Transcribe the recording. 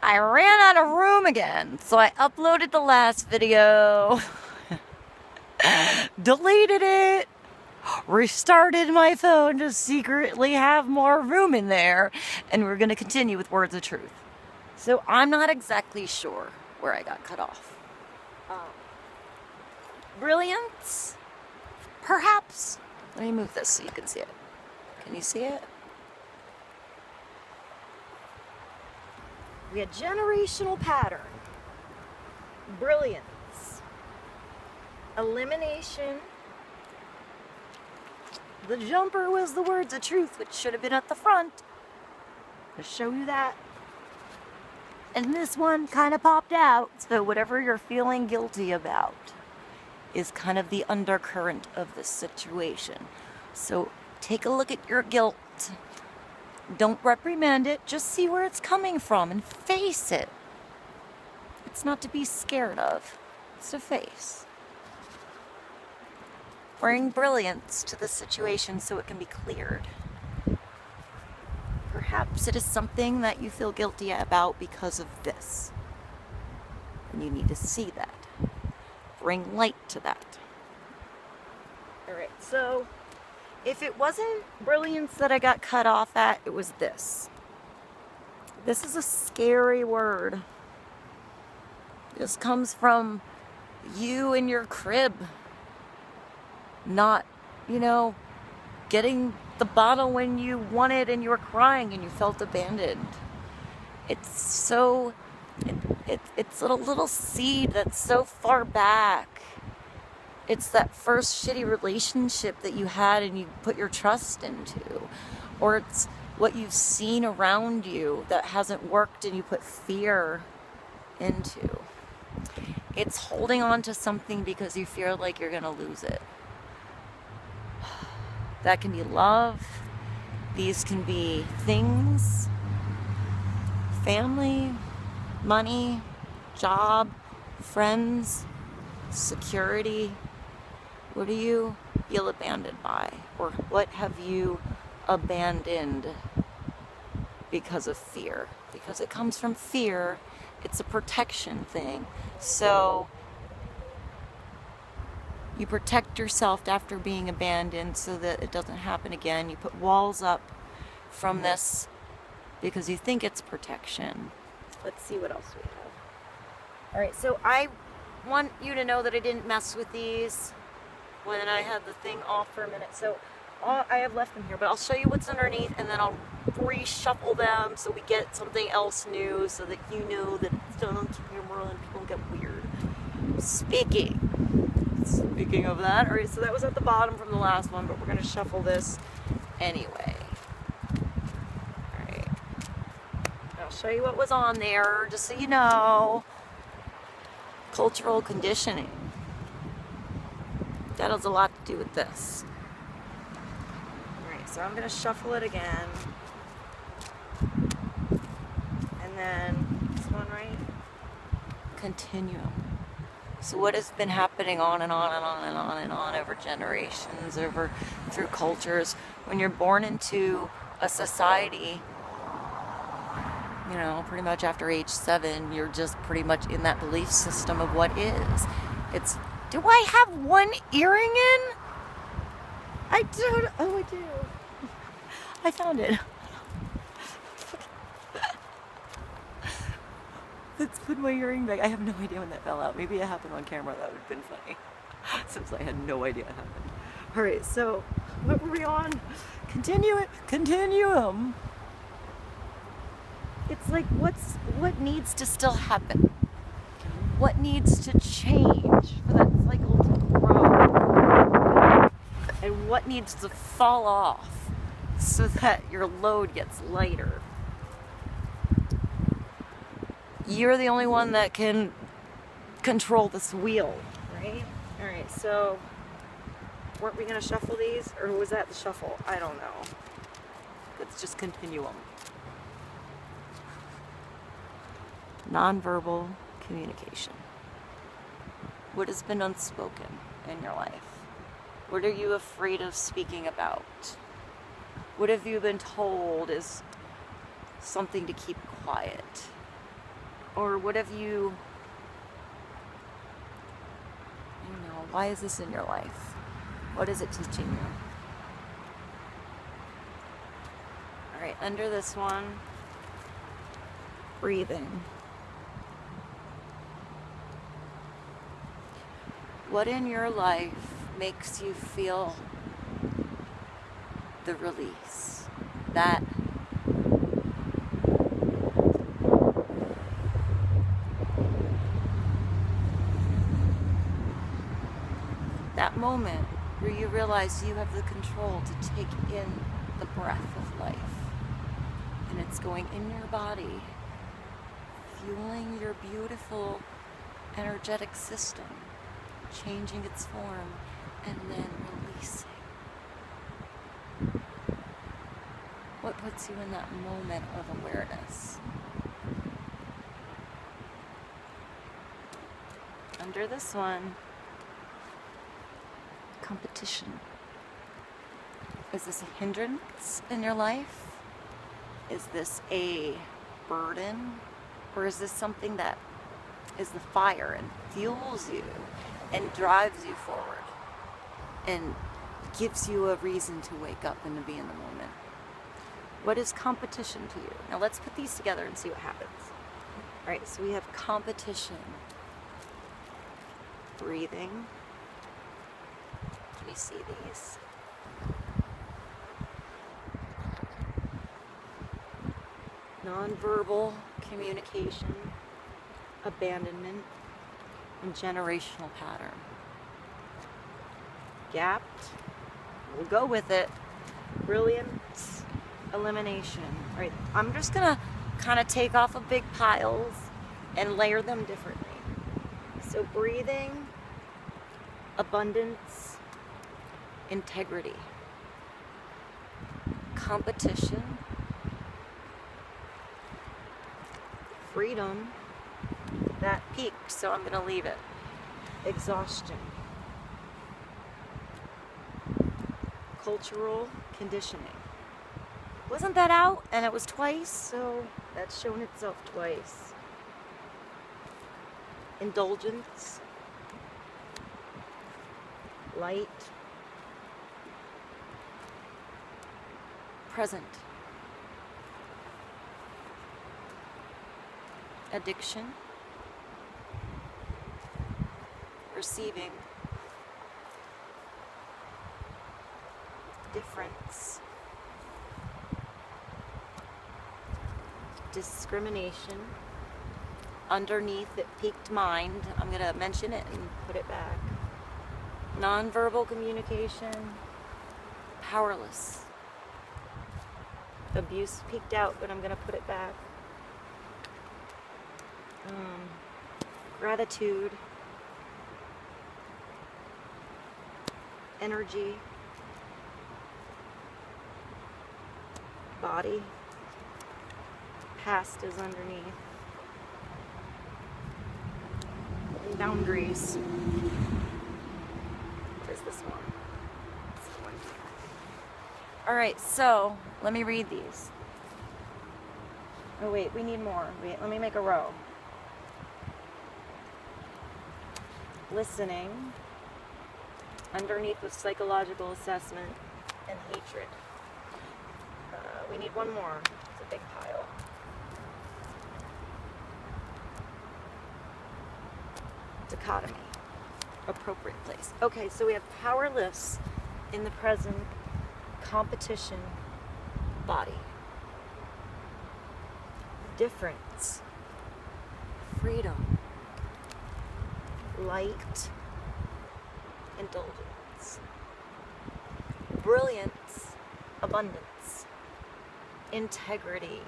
I ran out of room again, so I uploaded the last video, deleted it, restarted my phone to secretly have more room in there, and we're going to continue with Words of Truth. So I'm not exactly sure where I got cut off. Brilliance? Perhaps? Let me move this so you can see it. Can you see it? We had generational pattern, brilliance, elimination. The jumper was the Words of Truth, which should have been at the front to show you that. And this one kind of popped out, so whatever you're feeling guilty about is kind of the undercurrent of this situation. So take a look at your guilt. Don't reprimand it, just see where it's coming from and face it. It's not to be scared of, it's to face. Bring brilliance to the situation so it can be cleared. Perhaps it is something that you feel guilty about because of this. And you need to see that. Bring light to that. Alright, so if it wasn't brilliance that I got cut off at, it was this. This is a scary word. This comes from you in your crib. Not, getting the bottle when you wanted and you were crying and you felt abandoned. It's so, it's a little seed that's so far back. It's that first shitty relationship that you had and you put your trust into. Or it's what you've seen around you that hasn't worked and you put fear into. It's holding on to something because you feel like you're going to lose it. That can be love. These can be things, family, money, job, friends, security. What do you feel abandoned by? Or what have you abandoned because of fear? Because it comes from fear. It's a protection thing. So you protect yourself after being abandoned so that it doesn't happen again. You put walls up from this because you think it's protection. Let's see what else we have. All right, so I want you to know that I didn't mess with these when I had the thing off for a minute. So I have left them here, but I'll show you what's underneath and then I'll reshuffle them so we get something else new so that you know that it's done on camera and people don't get weird. Speaking of that, all right, so that was at the bottom from the last one, but we're going to shuffle this anyway. All right. I'll show you what was on there, just so you know. Cultural conditioning. That has a lot to do with this. All right, so I'm going to shuffle it again. And then this one, right? Continuum. So what has been happening on and on and on and on and on over generations, through cultures, when you're born into a society, pretty much after age 7, you're just pretty much in that belief system of what is. It's, do I have one earring in? I don't, oh I do. I found it. Let's put my earring back. I have no idea when that fell out. Maybe it happened on camera. That would have been funny. Since I had no idea it happened. Alright, so what were we on? Continuum. It's like what needs to still happen? What needs to change for that cycle to grow? And what needs to fall off so that your load gets lighter? You're the only one that can control this wheel, right? All right, so weren't we going to shuffle these? Or was that the shuffle? I don't know. Let's just continuum. Nonverbal communication. What has been unspoken in your life? What are you afraid of speaking about? What have you been told is something to keep quiet? Or what have you, why is this in your life? What is it teaching you? All right, under this one, breathing. What in your life makes you feel the release? That moment where you realize you have the control to take in the breath of life, and it's going in your body, fueling your beautiful energetic system, changing its form, and then releasing. What puts you in that moment of awareness? Under this one, competition. Is this a hindrance in your life? Is this a burden? Or is this something that is the fire and fuels you and drives you forward and gives you a reason to wake up and to be in the moment? What is competition to you? Now let's put these together and see what happens. All right, so we have competition. Breathing. Can you see these? Nonverbal communication, abandonment, and generational pattern. Gapped, we'll go with it. Brilliance, elimination. All right, I'm just gonna kind of take off of big piles and layer them differently. So breathing, abundance, integrity, competition, freedom, that peaked, so I'm going to leave it. Exhaustion, cultural conditioning. Wasn't that out? And it was twice, so that's shown itself twice. Indulgence, light, present, addiction, receiving, difference, discrimination. Underneath it, peaked mind. I'm going to mention it and put it back. Nonverbal communication, powerless. Abuse peaked out, but I'm going to put it back. Gratitude, energy, body, past is underneath. Boundaries. What is this one? This one. All right, so let me read these. Oh wait, we need more. Wait, let me make a row. Listening. Underneath with psychological assessment and hatred. We need one more. It's a big pile. Dichotomy. Appropriate place. Okay, so we have powerless in the present, competition, body. Difference, freedom, light, indulgence, brilliance, abundance, integrity.